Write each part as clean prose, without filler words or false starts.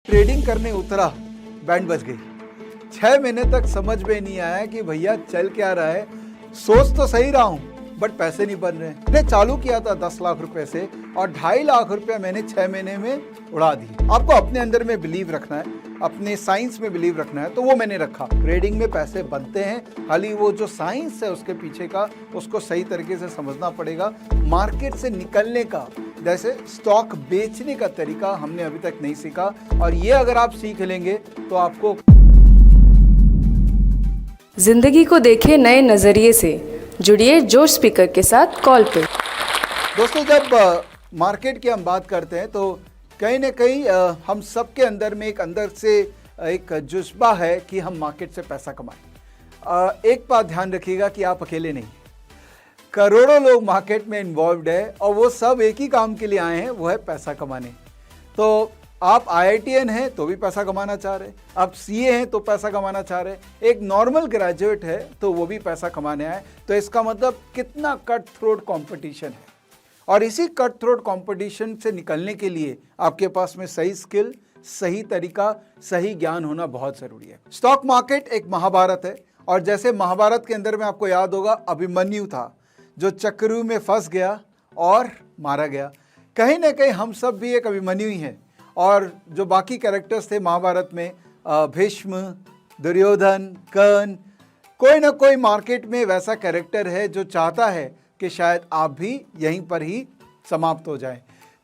Trading करने उतरा, band बज गई। 6 महीने तक समझ में नहीं आया कि भैया चल क्या रहा है। सोच तो सही रहा हूँ बट पैसे नहीं बन रहे। मैंने चालू किया था 10 लाख रुपए से और 2.5 लाख रुपए मैंने 6 महीने में उड़ा दिए। आपको अपने अंदर में बिलीव रखना है, अपने साइंस में बिलीव रखना है, तो वो मैंने रखा। ट्रेडिंग में पैसे बनते हैं, खाली वो जो साइंस है उसके पीछे का, उसको सही तरीके से समझना पड़ेगा। मार्केट से निकलने का, जैसे स्टॉक बेचने का तरीका हमने अभी तक नहीं सीखा, और ये अगर आप सीख लेंगे तो आपको जिंदगी को देखे नए नजरिए से। जुड़िए जोश स्पीकर के साथ कॉल पे। दोस्तों, जब मार्केट की हम बात करते हैं तो कहीं ना कहीं हम सबके अंदर में अंदर से एक जुज्बा है कि हम मार्केट से पैसा कमाएं। एक बात ध्यान रखिएगा कि आप अकेले नहीं, करोड़ों लोग मार्केट में इन्वॉल्व्ड है और वो सब एक ही काम के लिए आए हैं, वो है पैसा कमाने। तो आप IITian हैं तो भी पैसा कमाना चाह रहे हैं, आप CA हैं तो पैसा कमाना चाह रहे हैं, एक नॉर्मल ग्रेजुएट है तो वो भी पैसा कमाने आए। तो इसका मतलब कितना कट थ्रोट कंपटीशन है, और इसी कट थ्रोट कंपटीशन से निकलने के लिए आपके पास में सही स्किल, सही तरीका, सही ज्ञान होना बहुत ज़रूरी है। स्टॉक मार्केट एक महाभारत है, और जैसे महाभारत के अंदर में आपको याद होगा, अभिमन्यु था जो चक्रव्यूह में फंस गया और मारा गया। कहीं ना कहीं हम सब भी एक अभिमन्यु ही हैं, और जो बाकी कैरेक्टर्स थे महाभारत में, भीष्म, दुर्योधन, कर्ण, कोई ना कोई मार्केट में वैसा कैरेक्टर है जो चाहता है कि शायद आप भी यहीं पर ही समाप्त हो जाएं।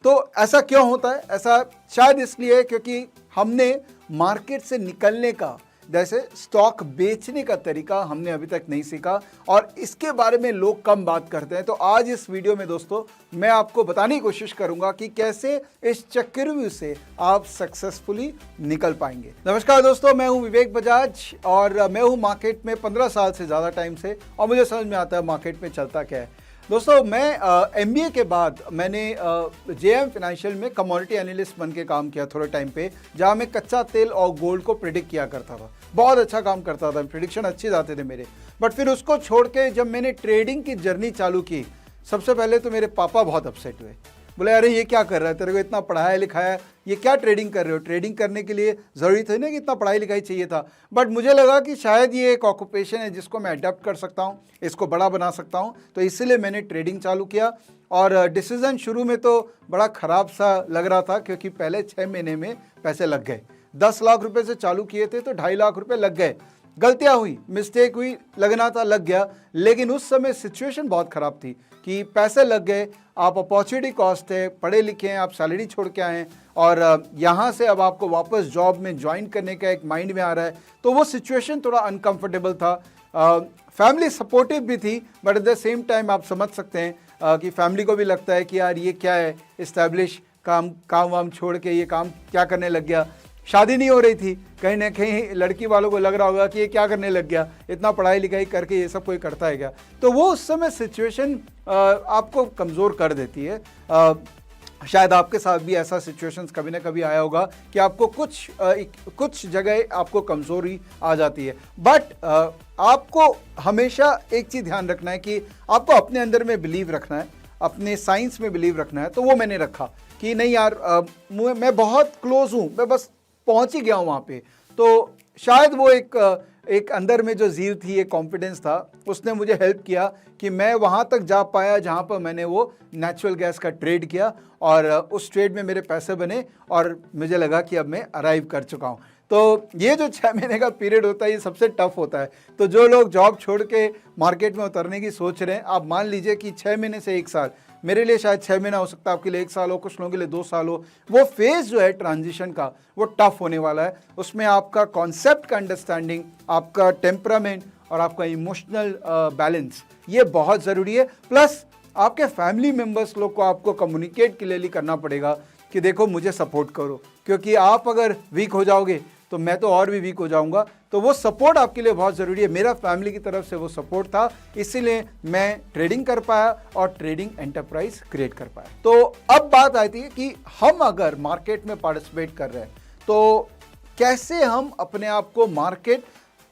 तो ऐसा क्यों होता है? ऐसा शायद इसलिए क्योंकि हमने मार्केट से निकलने का, जैसे स्टॉक बेचने का तरीका हमने अभी तक नहीं सीखा, और इसके बारे में लोग कम बात करते हैं। तो आज इस वीडियो में दोस्तों मैं आपको बताने की कोशिश करूंगा कि कैसे इस चक्रव्यूह से आप सक्सेसफुली निकल पाएंगे। नमस्कार दोस्तों, मैं हूं विवेक बजाज, और मैं हूं मार्केट में 15 साल से ज़्यादा टाइम से, और मुझे समझ में आता है मार्केट में चलता क्या है। दोस्तों, मैं MBA के बाद मैंने JM फाइनेंशियल में कमोडिटी एनालिस्ट बन के काम किया थोड़े टाइम पे, जहाँ मैं कच्चा तेल और गोल्ड को प्रिडिक्ट किया करता था। बहुत अच्छा काम करता था, प्रिडिक्शन अच्छे जाते थे मेरे। बट फिर उसको छोड़ के जब मैंने ट्रेडिंग की जर्नी चालू की, सबसे पहले तो मेरे पापा बहुत अपसेट हुए। बोले, अरे ये क्या कर रहा है, तेरे को इतना पढ़ाया लिखाया, ये क्या ट्रेडिंग कर रहे हो? ट्रेडिंग करने के लिए ज़रूरी था ना कि इतना पढ़ाई लिखाई चाहिए था। बट मुझे लगा कि शायद ये एक ऑक्यूपेशन है जिसको मैं अडेप्ट कर सकता हूँ, इसको बड़ा बना सकता हूँ, तो इसीलिए मैंने ट्रेडिंग चालू किया। और डिसीज़न शुरू में तो बड़ा ख़राब सा लग रहा था, क्योंकि पहले 6 महीने में पैसे लग गए। 10 लाख रुपए से चालू किए थे तो 2.5 लाख रुपए लग गए। गलतियाँ हुई, मिस्टेक हुई, लगना था लग गया, लेकिन उस समय सिचुएशन बहुत ख़राब थी कि पैसे लग गए, आप अपॉर्चुनिटी कॉस्ट है, पढ़े लिखे हैं, आप सैलरी छोड़ के आए हैं, और यहाँ से अब आपको वापस जॉब में ज्वाइन करने का एक माइंड में आ रहा है। तो वो सिचुएशन थोड़ा अनकंफर्टेबल था। फैमिली सपोर्टिव भी थी, but at the same time आप समझ सकते हैं कि फैमिली को भी लगता है कि यार ये क्या है, इस्टेब्लिश काम वाम छोड़ के ये काम क्या करने लग गया। शादी नहीं हो रही थी, कहीं ना कहीं लड़की वालों को लग रहा होगा कि ये क्या करने लग गया, इतना पढ़ाई लिखाई करके ये सब कोई करता है क्या। तो वो उस समय सिचुएशन आपको कमज़ोर कर देती है। शायद आपके साथ भी ऐसा सिचुएशंस कभी ना कभी आया होगा कि आपको कुछ जगह आपको कमज़ोरी आ जाती है। बट आपको हमेशा एक चीज़ ध्यान रखना है कि आपको अपने अंदर में बिलीव रखना है, अपने साइंस में बिलीव रखना है। तो वो मैंने रखा कि नहीं यार, मैं बहुत क्लोज हूँ, मैं बस पहुंच ही गया हूं वहां पे। तो शायद वो एक अंदर में जो ज़ील थी, एक कॉन्फिडेंस था, उसने मुझे हेल्प किया कि मैं वहां तक जा पाया जहां पर मैंने वो नेचुरल गैस का ट्रेड किया, और उस ट्रेड में मेरे पैसे बने, और मुझे लगा कि अब मैं अराइव कर चुका हूं। तो ये जो 6 महीने का पीरियड होता है, ये सबसे टफ होता है। तो जो लोग जॉब छोड़ के मार्केट में उतरने की सोच रहे हैं, आप मान लीजिए कि 6 महीने से 1 साल, मेरे लिए शायद 6 महीना हो सकता है, आपके लिए 1 साल हो, कुछ लोगों के लिए 2 साल हो, वो फेज़ जो है ट्रांजिशन का, वो टफ होने वाला है। उसमें आपका कॉन्सेप्ट का अंडरस्टैंडिंग, आपका टेम्परामेंट और आपका इमोशनल बैलेंस, ये बहुत ज़रूरी है। प्लस आपके फैमिली मेम्बर्स लोग को आपको कम्युनिकेट क्लियरली करना पड़ेगा कि देखो मुझे सपोर्ट करो, क्योंकि आप अगर वीक हो जाओगे तो मैं तो और भी वीक हो जाऊंगा। तो वो सपोर्ट आपके लिए बहुत ज़रूरी है। मेरा फैमिली की तरफ से वो सपोर्ट था, इसीलिए मैं ट्रेडिंग कर पाया और ट्रेडिंग एंटरप्राइज क्रिएट कर पाया। तो अब बात आती है कि हम अगर मार्केट में पार्टिसिपेट कर रहे हैं तो कैसे हम अपने आप को, मार्केट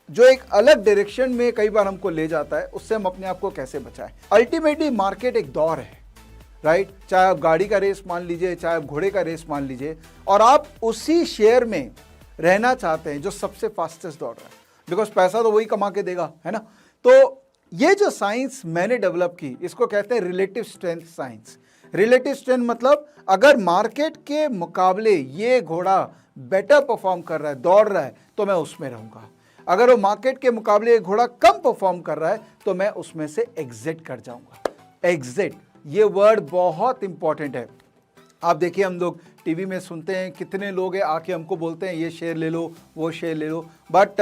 जो एक अलग डायरेक्शन में कई बार हमको ले जाता है, उससे हम अपने आप को कैसे बचाएं। अल्टीमेटली मार्केट एक दौर है, राइट। चाहे आप गाड़ी का रेस मान लीजिए, चाहे आप घोड़े का रेस मान लीजिए, और आप उसी शेयर में रहना चाहते हैं जो सबसे फास्टेस्ट दौड़ रहा है, बिकॉज पैसा तो वही कमा के देगा, है ना। तो ये जो साइंस मैंने डेवलप की, इसको कहते हैं relative strength science. Relative strength मतलब अगर मार्केट के मुकाबले ये घोड़ा बेटर परफॉर्म कर रहा है, दौड़ रहा है, तो मैं उसमें रहूंगा। अगर वो मार्केट के मुकाबले घोड़ा कम परफॉर्म कर रहा है तो मैं उसमें से एग्जिट कर जाऊंगा। एग्जिट, ये वर्ड बहुत इंपॉर्टेंट है। आप देखिए, हम लोग टीवी में सुनते हैं, कितने लोग हैं आके हमको बोलते हैं ये शेयर ले लो, वो शेयर ले लो, बट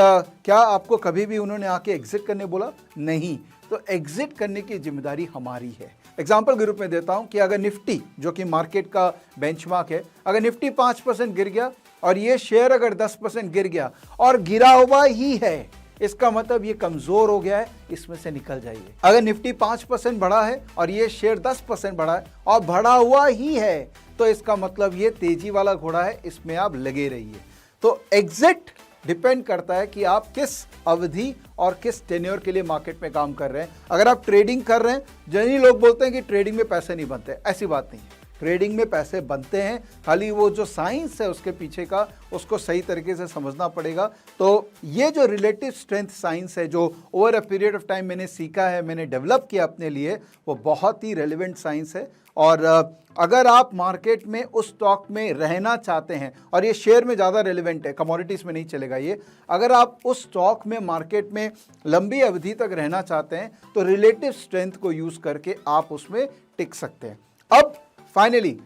क्या आपको कभी भी उन्होंने आके एग्जिट करने बोला? नहीं। तो एग्जिट करने की जिम्मेदारी हमारी है। एग्जाम्पल के रूप में देता हूं कि अगर निफ्टी, जो कि मार्केट का बेंचमार्क है, अगर निफ्टी 5% गिर गया और ये शेयर अगर 10% गिर गया और गिरा हुआ ही है, इसका मतलब ये कमजोर हो गया है, इसमें से निकल जाइए। अगर निफ्टी 5% बढ़ा है और ये शेयर 10% बढ़ा है और बढ़ा हुआ ही है, तो इसका मतलब ये तेजी वाला घोड़ा है, इसमें आप लगे रहिए। तो एग्जिट डिपेंड करता है कि आप किस अवधि और किस टेन्योर के लिए मार्केट में काम कर रहे हैं। अगर आप ट्रेडिंग कर रहे हैं, जनरली लोग बोलते हैं कि ट्रेडिंग में पैसे नहीं बनते, ऐसी बात नहीं है। ट्रेडिंग में पैसे बनते हैं, खाली वो जो साइंस है उसके पीछे का, उसको सही तरीके से समझना पड़ेगा। तो ये जो रिलेटिव स्ट्रेंथ साइंस है, जो over a period of time मैंने सीखा है, मैंने डेवलप किया अपने लिए, वो बहुत ही रेलिवेंट साइंस है। और अगर आप मार्केट में उस स्टॉक में रहना चाहते हैं, और ये शेयर में ज़्यादा रेलिवेंट है, कमोडिटीज़ में नहीं चलेगा ये, अगर आप उस स्टॉक में मार्केट में लंबी अवधि तक रहना चाहते हैं तो रिलेटिव स्ट्रेंथ को यूज़ करके आप उसमें टिक सकते हैं। अब फाइनली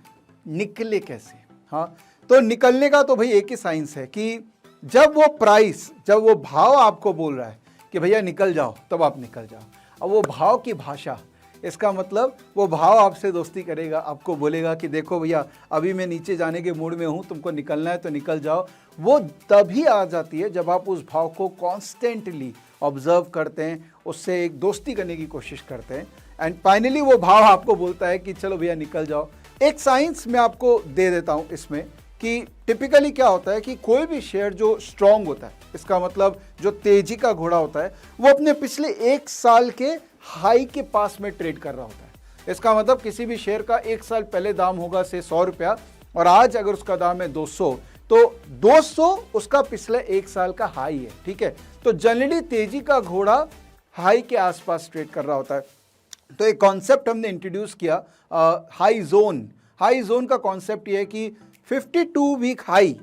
निकले कैसे? हाँ, तो निकलने का तो भाई एक ही साइंस है कि जब वो प्राइस, जब वो भाव आपको बोल रहा है कि भैया निकल जाओ, तब आप निकल जाओ। अब वो भाव की भाषा, इसका मतलब वो भाव आपसे दोस्ती करेगा, आपको बोलेगा कि देखो भैया अभी मैं नीचे जाने के मूड में हूँ, तुमको निकलना है तो निकल जाओ। वो तभी आ जाती है जब आप उस भाव को कॉन्स्टेंटली ऑब्जर्व करते हैं, उससे एक दोस्ती करने की कोशिश करते हैं, एंड फाइनली वो भाव आपको बोलता है कि चलो भैया निकल जाओ। एक साइंस मैं आपको दे देता हूँ इसमें कि टिपिकली क्या होता है कि कोई भी शेयर जो स्ट्रांग होता है, इसका मतलब जो तेजी का घोड़ा होता है, वो अपने पिछले 1 साल के हाई के पास में ट्रेड कर रहा होता है। इसका मतलब किसी भी शेयर का 1 साल पहले दाम होगा से 100 रुपया, और आज अगर उसका दाम है 200, तो 200 उसका पिछले 1 साल का हाई है, ठीक है। तो जनरली तेजी का घोड़ा हाई के आसपास ट्रेड कर रहा होता है। तो एक कॉन्सेप्ट हमने इंट्रोड्यूस किया, हाई जोन। हाई जोन का कॉन्सेप्ट ये है कि 52 वीक हाई,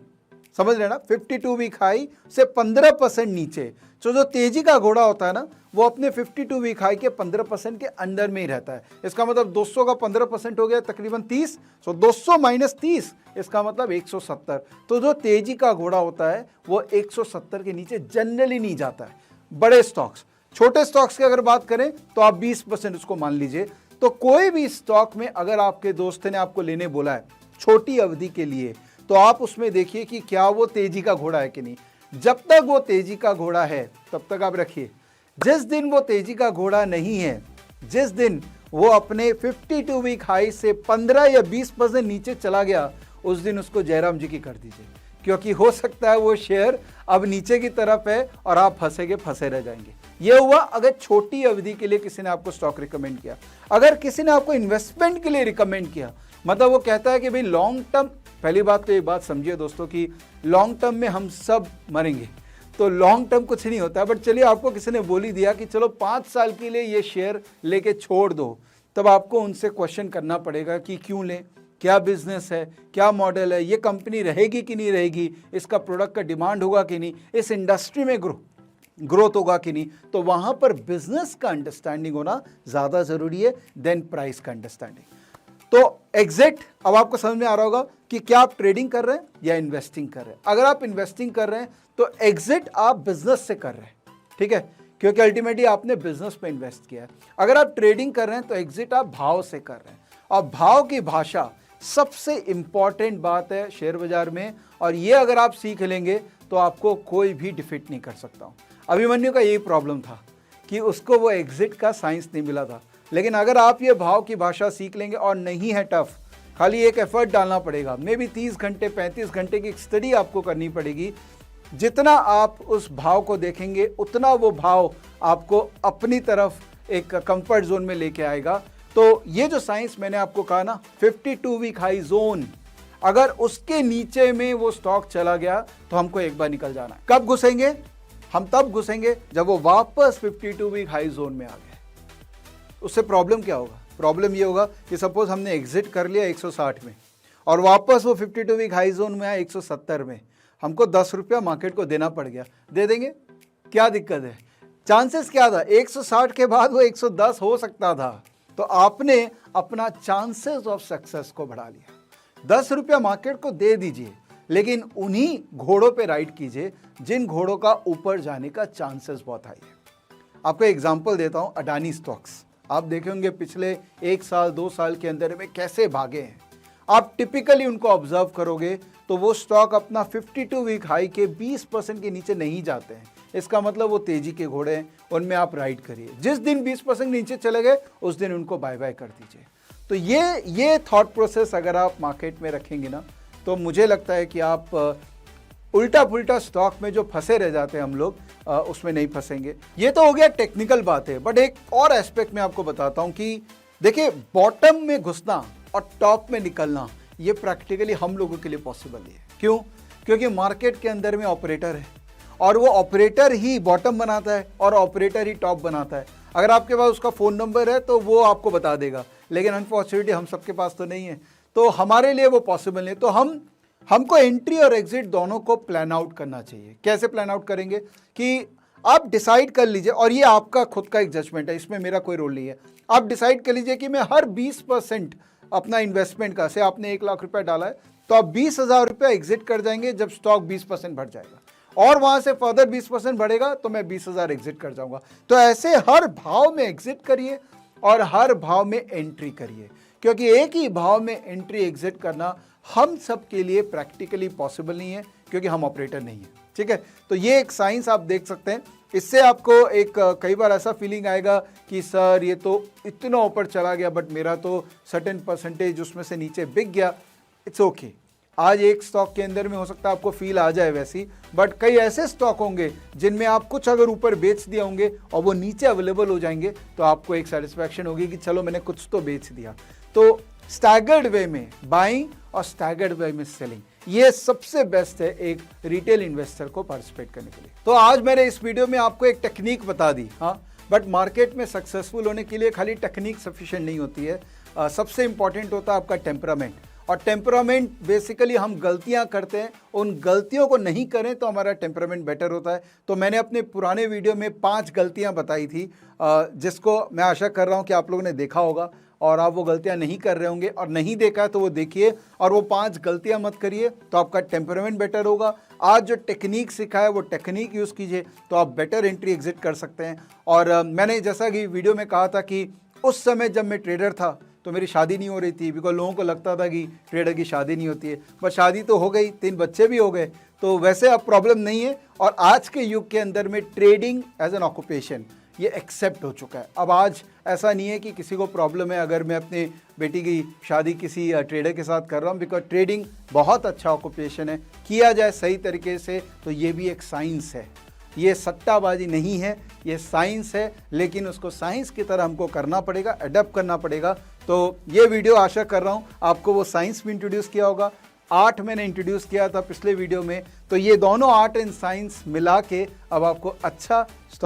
समझ रहे ना, 52 वीक हाई से 15% नीचे, तो जो तेजी का घोड़ा होता है ना, वो अपने 52 वीक हाई के 15% के अंडर में ही रहता है। इसका मतलब 200 का 15% हो गया तकरीबन 30, सो 200 माइनस 30, इसका मतलब 170। तो जो तेजी का घोड़ा होता है वो 170 के नीचे जनरली नहीं जाता है। बड़े स्टॉक्स, छोटे स्टॉक्स की अगर बात करें तो आप 20% उसको मान लीजिए। तो कोई भी स्टॉक में अगर आपके दोस्त ने आपको लेने बोला है छोटी अवधि के लिए, तो आप उसमें देखिए कि क्या वो तेजी का घोड़ा है कि नहीं। जब तक वो तेजी का घोड़ा है तब तक आप रखिए। जिस दिन वो तेजी का घोड़ा नहीं है, जिस दिन वो अपने 52 वीक हाई से 15 या 20% नीचे चला गया, उस दिन उसको जयराम जी की कर दीजिए, क्योंकि हो सकता है वो शेयर अब नीचे की तरफ है और आप फंसे रह जाएंगे। ये हुआ अगर छोटी अवधि के लिए किसी ने आपको स्टॉक रिकमेंड किया। अगर किसी ने आपको इन्वेस्टमेंट के लिए रिकमेंड किया, मतलब वो कहता है कि भाई लॉन्ग टर्म, पहली बात तो ये बात समझिए दोस्तों कि लॉन्ग टर्म में हम सब मरेंगे, तो लॉन्ग टर्म कुछ नहीं होता है। बट चलिए, आपको किसी ने बोल ही दिया कि चलो 5 साल के लिए ये शेयर लेके छोड़ दो, तब आपको उनसे क्वेश्चन करना पड़ेगा कि क्यों लें, क्या बिजनेस है, क्या मॉडल है, ये कंपनी रहेगी कि नहीं रहेगी, इसका प्रोडक्ट का डिमांड होगा कि नहीं, इस इंडस्ट्री में ग्रोथ होगा कि नहीं। तो वहाँ पर बिजनेस का अंडरस्टैंडिंग होना ज़्यादा ज़रूरी है देन प्राइस का अंडरस्टैंडिंग। तो एग्जिट, अब आपको समझ में आ रहा होगा कि क्या आप ट्रेडिंग कर रहे हैं या इन्वेस्टिंग कर रहे हैं। अगर आप इन्वेस्टिंग कर रहे हैं तो एग्जिट आप बिजनेस से कर रहे हैं, ठीक है, क्योंकि अल्टीमेटली आपने बिजनेस में इन्वेस्ट किया है। अगर आप ट्रेडिंग कर रहे हैं तो एग्जिट आप भाव से कर रहे हैं, और भाव की भाषा सबसे इंपॉर्टेंट बात है शेयर बाजार में, और ये अगर आप सीख लेंगे तो आपको कोई भी डिफीट नहीं कर सकता। अभिमन्यु का यही प्रॉब्लम था कि उसको वो एग्जिट का साइंस नहीं मिला था, लेकिन अगर आप ये भाव की भाषा सीख लेंगे, और नहीं है टफ, खाली एक एफर्ट डालना पड़ेगा, मे बी 30 घंटे 35 घंटे की स्टडी आपको करनी पड़ेगी। जितना आप उस भाव को देखेंगे उतना वो भाव आपको अपनी तरफ एक कंफर्ट जोन में लेके आएगा। तो ये जो साइंस मैंने आपको कहा ना, 52 वीक हाई जोन, अगर उसके नीचे में वो स्टॉक चला गया तो हमको एक बार निकल जाना है। कब घुसेंगे? हम तब घुसेंगे जब वो वापस 52 वीक हाई जोन में आ गए। उससे प्रॉब्लम क्या होगा? प्रॉब्लम ये होगा कि सपोज हमने एग्जिट कर लिया 160 में और वापस वो 52 वीक हाई जोन में आया 170 में, हमको 10 रुपया मार्केट को देना पड़ गया। दे देंगे? क्या दिक्कत है? चांसेस क्या था? 160 के बाद वो 110 हो सकता था। तो आपने अपना चांसेस ऑफ सक्सेस को बढ़ा लिया। 10 रुपया मार्केट को दे दीजिए, लेकिन उन्हीं घोड़ों पे राइड कीजिए जिन घोड़ों का ऊपर जाने का चांसेस बहुत हाई है। आपको एग्जांपल देता हूं, अडानी स्टॉक्स। आप देखे होंगे पिछले 1 साल 2 साल के अंदर में कैसे भागे हैं। आप टिपिकली उनको ऑब्जर्व करोगे तो वो स्टॉक अपना 52 वीक हाई के 20% के नीचे नहीं जाते हैं। इसका मतलब वो तेजी के घोड़े हैं, उनमें आप राइड करिए। जिस दिन 20% नीचे चले गए उस दिन उनको बाय बाय कर दीजिए। तो ये थॉट प्रोसेस अगर आप मार्केट में रखेंगे ना, तो मुझे लगता है कि आप उल्टा पुल्टा स्टॉक में जो फंसे रह जाते हैं हम लोग, उसमें नहीं फंसेंगे। ये तो हो गया टेक्निकल बात है, बट एक और एस्पेक्ट मैं आपको बताता हूं कि देखिए, बॉटम में घुसना और टॉप में निकलना ये प्रैक्टिकली हम लोगों के लिए पॉसिबल है। क्यों? क्योंकि मार्केट के अंदर में ऑपरेटर है और वो ऑपरेटर ही बॉटम बनाता है और ऑपरेटर ही टॉप बनाता है। अगर आपके पास उसका फ़ोन नंबर है तो वो आपको बता देगा, लेकिन अनफॉर्चुनेटली हम सबके पास तो नहीं है, तो हमारे लिए वो पॉसिबल नहीं। तो हमको एंट्री और एग्जिट दोनों को प्लान आउट करना चाहिए। कैसे प्लान आउट करेंगे? कि आप डिसाइड कर लीजिए, और ये आपका खुद का एक जजमेंट है, इसमें मेरा कोई रोल नहीं है। आप डिसाइड कर लीजिए कि मैं हर 20% अपना इन्वेस्टमेंट का, से आपने 1 लाख रुपया डाला है तो आप 20,000 रुपया एग्जिट कर जाएंगे जब स्टॉक 20% बढ़ जाएगा, और वहां से फर्दर 20% बढ़ेगा तो मैं 20,000 एग्जिट कर जाऊंगा। तो ऐसे हर भाव में एग्जिट करिए और हर भाव में एंट्री करिए, क्योंकि एक ही भाव में एंट्री एग्जिट करना हम सब के लिए प्रैक्टिकली पॉसिबल नहीं है, क्योंकि हम ऑपरेटर नहीं है। ठीक है? तो ये एक साइंस आप देख सकते हैं। इससे आपको एक कई बार ऐसा फीलिंग आएगा कि सर ये तो इतना ऊपर चला गया, बट मेरा तो सर्टेन परसेंटेज उसमें से नीचे बिक गया। It's okay. आज एक स्टॉक के अंदर में हो सकता है आपको फील आ जाए वैसी, बट कई ऐसे स्टॉक होंगे जिनमें आप कुछ अगर ऊपर बेच दिया होंगे और वो नीचे अवेलेबल हो जाएंगे, तो आपको एक सेटिस्फैक्शन होगी कि चलो मैंने कुछ तो बेच दिया। तो स्टैगर्ड वे में बाइंग और स्टैगर्ड वे में सेलिंग, ये सबसे बेस्ट है एक रिटेल इन्वेस्टर को पार्टिसिपेट करने के लिए। तो आज मैंने इस वीडियो में आपको एक टेक्निक बता दी, हाँ, बट मार्केट में सक्सेसफुल होने के लिए खाली टेक्निक सफिशिएंट नहीं होती है। सबसे इंपॉर्टेंट होता है आपका टेम्परामेंट। और टेम्परामेंट बेसिकली हम गलतियां करते हैं, उन गलतियों को नहीं करें तो हमारा टेम्परामेंट बेटर होता है। तो मैंने अपने पुराने वीडियो में 5 गलतियां बताई थी, जिसको मैं आशा कर रहा हूं कि आप लोगों ने देखा होगा, और आप वो गलतियां नहीं कर रहे होंगे, और नहीं देखा है तो वो देखिए और वो 5 गलतियां मत करिए, तो आपका टेम्परामेंट बेटर होगा। आज जो टेक्निक सीखा है वो टेक्निक यूज़ कीजिए तो आप बेटर एंट्री एग्जिट कर सकते हैं। और मैंने जैसा कि वीडियो में कहा था कि उस समय जब मैं ट्रेडर था तो मेरी शादी नहीं हो रही थी, बिकॉज लोगों को लगता था कि ट्रेडर की शादी नहीं होती है, बट शादी तो हो गई, 3 बच्चे भी हो गए, तो वैसे अब प्रॉब्लम नहीं है। और आज के युग के अंदर में ट्रेडिंग एज एन ऑक्यूपेशन ये एक्सेप्ट हो चुका है। अब आज ऐसा नहीं है कि किसी को प्रॉब्लम है अगर मैं अपने बेटी की शादी किसी ट्रेडर के साथ कर रहा हूँ, बिकॉज ट्रेडिंग बहुत अच्छा ऑक्यूपेशन है, किया जाए सही तरीके से तो ये भी एक साइंस है। ये सट्टाबाजी नहीं है, ये साइंस है, लेकिन उसको साइंस की तरह हमको करना पड़ेगा, अडेप्ट करना पड़ेगा। तो ये वीडियो आशा कर रहा हूँ आपको वो साइंस भी इंट्रोड्यूस किया होगा। आर्ट मैंने इंट्रोड्यूस किया था पिछले वीडियो में, तो ये दोनों आर्ट एंड साइंस मिला के अब आपको अच्छा